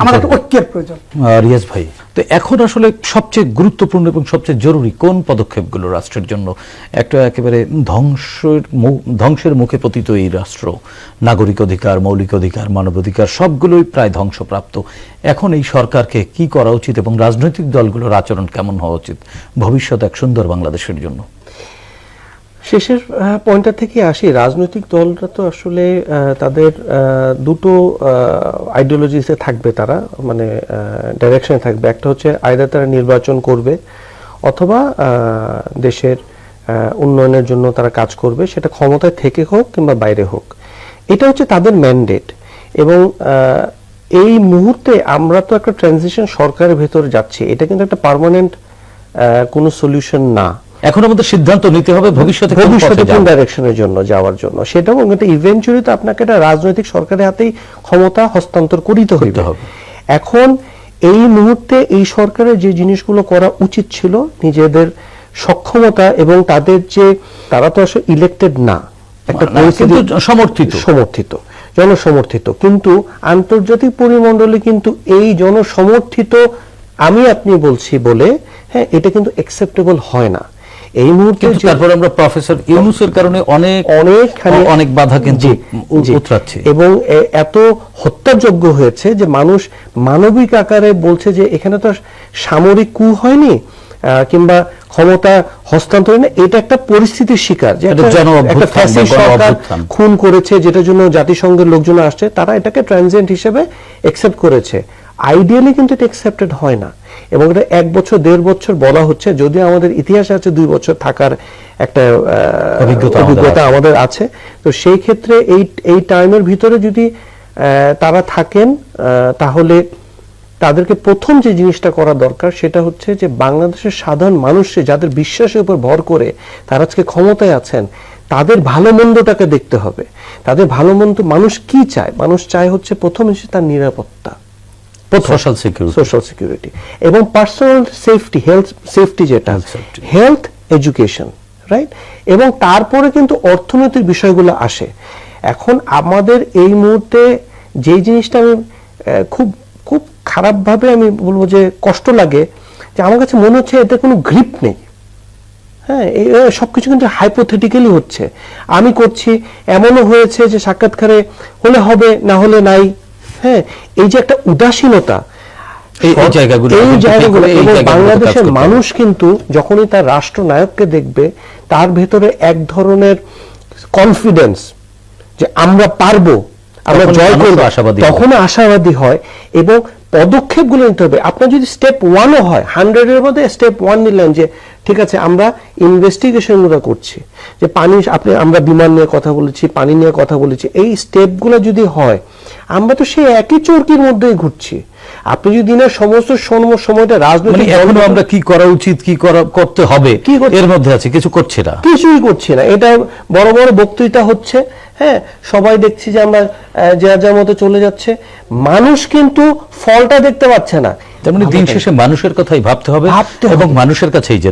আমার একটা ঐক্যের প্রয়োজন। রিয়াজ ভাই, তো এখন আসলে সবচেয়ে গুরুত্বপূর্ণ এবং সবচেয়ে জরুরি কোন পদক্ষেপগুলো রাষ্ট্রের জন্য? একটা একেবারে ধ্বংসের মুখে পতিত এই রাষ্ট্র, নাগরিক অধিকার, মৌলিক অধিকার, মানবাধিকার সবগুলোই প্রায় ধ্বংসপ্রাপ্ত। এখন এই সরকারকে কি করা উচিত এবং রাজনৈতিক দলগুলোর আচরণ কেমন হওয়া উচিত ভবিষ্যৎ এক সুন্দর বাংলাদেশের জন্য? শেষের পয়েন্টটা থেকে আসি, রাজনৈতিক দলরা তো আসলে তাদের দুটো আইডিওলজিসে থাকবে, তারা মানে ডাইরেকশনে থাকবে। একটা হচ্ছে আইদার তারা নির্বাচন করবে অথবা দেশের উন্নয়নের জন্য তারা কাজ করবে, সেটা ক্ষমতায় থেকে হোক কিংবা বাইরে হোক, এটা হচ্ছে তাদের ম্যান্ডেট। এবং এই মুহূর্তে আমরা তো একটা ট্রানজিশন সরকারের ভেতরে যাচ্ছি, এটা কিন্তু একটা পার্মানেন্ট কোনো সলিউশন না। এখন আমাদের সিদ্ধান্ত নিতে হবে ভবিষ্যতে কোন ডাইরেকশনের জন্য যাওয়ার জন্য, সেটাও কিন্তু ইভেন্চুয়ালি তো আপনাকে একটা রাজনৈতিক সরকারের হাতেই ক্ষমতা হস্তান্তর করিতে হবে। এখন এই মুহূর্তে এই সরকারের যে জিনিসগুলো করা উচিত ছিল, নিজেদের সক্ষমতা এবং তাদের যে, তারা তো আসলে ইলেক্টেড না, একটা সমর্থিত জনসমর্থিত, কিন্তু আন্তর্জাতিক পরিমণ্ডলে কিন্তু এই জনসমর্থিত আমি আপনি বলছি বলে, হ্যাঁ, এটা কিন্তু অ্যাকসেপ্টেবল হয় না এই মুহূর্তে। তারপর আমরা প্রফেসর ইউনূসের কারণে অনেক বাধা কিন্তু উতরাচ্ছে এবং এত হত্যাযোগ্য হয়েছে যে মানুষ মানবিক আকারে বলছে যে এখানে তো সামরিক কু হয়নি কিংবা ক্ষমতা হস্তান্তর না, এটা একটা পরিস্থিতির শিকার যে একটা ফ্যাসিস্ট সরকার খুন করেছে, যেটার জন্য জাতিসংঘের লোকজন আসছে, তারা এটাকে ট্রানজিয়েন্ট হিসেবে অ্যাকসেপ্ট করেছে। আইডিয়ালি কিন্তু এটা অ্যাকসেপ্টেড হয় না এবং এটা 1 বছর 1.5 বছর বলা হচ্ছে, যদিও আমাদের ইতিহাসে আছে 2 বছর থাকার একটা অভিজ্ঞতা আমাদের আছে। তো সেই ক্ষেত্রে এই টাইমের ভিতরে যদি তারা থাকেন, তাহলে তাদেরকে প্রথম যে জিনিসটা করা দরকার সেটা হচ্ছে যে বাংলাদেশের সাধারণ মানুষের যাদের বিশ্বাসের উপর ভর করে তারা আজকে ক্ষমতায় আছেন, তাদের ভালো মন্দটাকে দেখতে হবে। তাদের ভালো মন্দ মানুষ কি চায়? মানুষ চায় হচ্ছে প্রথম হিসেবে তার নিরাপত্তা, সোশ্যাল সিকিউরিটি এবং পার্সোনাল সেফটি, হেলথ সেফটি, যেটা হেলথ এডুকেশন, রাইট? এবং তারপরে কিন্তু অর্থনৈতিক বিষয়গুলো আসে। এখন আমাদের এই মুহূর্তে যে জিনিসটা আমি খুব খুব খারাপভাবে আমি বলবো যে কষ্ট লাগে, যে আমার কাছে মনে হচ্ছে এতে কোনো গ্রিপ নেই। হ্যাঁ, সবকিছু কিন্তু হাইপোথেটিক্যালি হচ্ছে, আমি করছি, এমনও হয়েছে যে সাক্ষাৎকারে হলে হবে, না হলে নাই। হ্যাঁ, এই যে একটা উদাসীনতা, এই জায়গাগুলো এবং বাংলাদেশের মানুষ কিন্তু যখনই তার রাষ্ট্রনায়ককে দেখবে, তার ভেতরে এক ধরনের কনফিডেন্স যে আমরা পারবো, আমরা জয় করব, তখন আশাবাদী হয় এবং পদক্ষেপগুলো নিতে হবে। আপনার যদি স্টেপ 1ও হয়, 100-এর মধ্যে স্টেপ 1 নিলেন যে ঠিক আছে আমরা ইনভেস্টিগেশনগুলো করছি, যে পানি, আমরা বিমান নিয়ে কথা বলেছি, পানি নিয়ে কথা বলেছি, এই স্টেপগুলো যদি হয়, আমরা তো সেই একই চরকির মধ্যেই ঘুরছি। আপনি যদি দিনের সমস্ত সময়টা রাজনৈতিক, এখনো আমরা কি করা উচিত, কি করতে হবে এর মধ্যে আছে, কিছুই করছি না। এটা বড় বড় বক্তৃতা হচ্ছে, হ্যাঁ, সবাই দেখছি যে আমরা যার মতো চলে যাচ্ছে, মানুষ কিন্তু ফলটা দেখতে পাচ্ছে না। তেমনি দিন শেষে মানুষের কথাই ভাবতে হবে এবং মানুষের কাছেই যেতে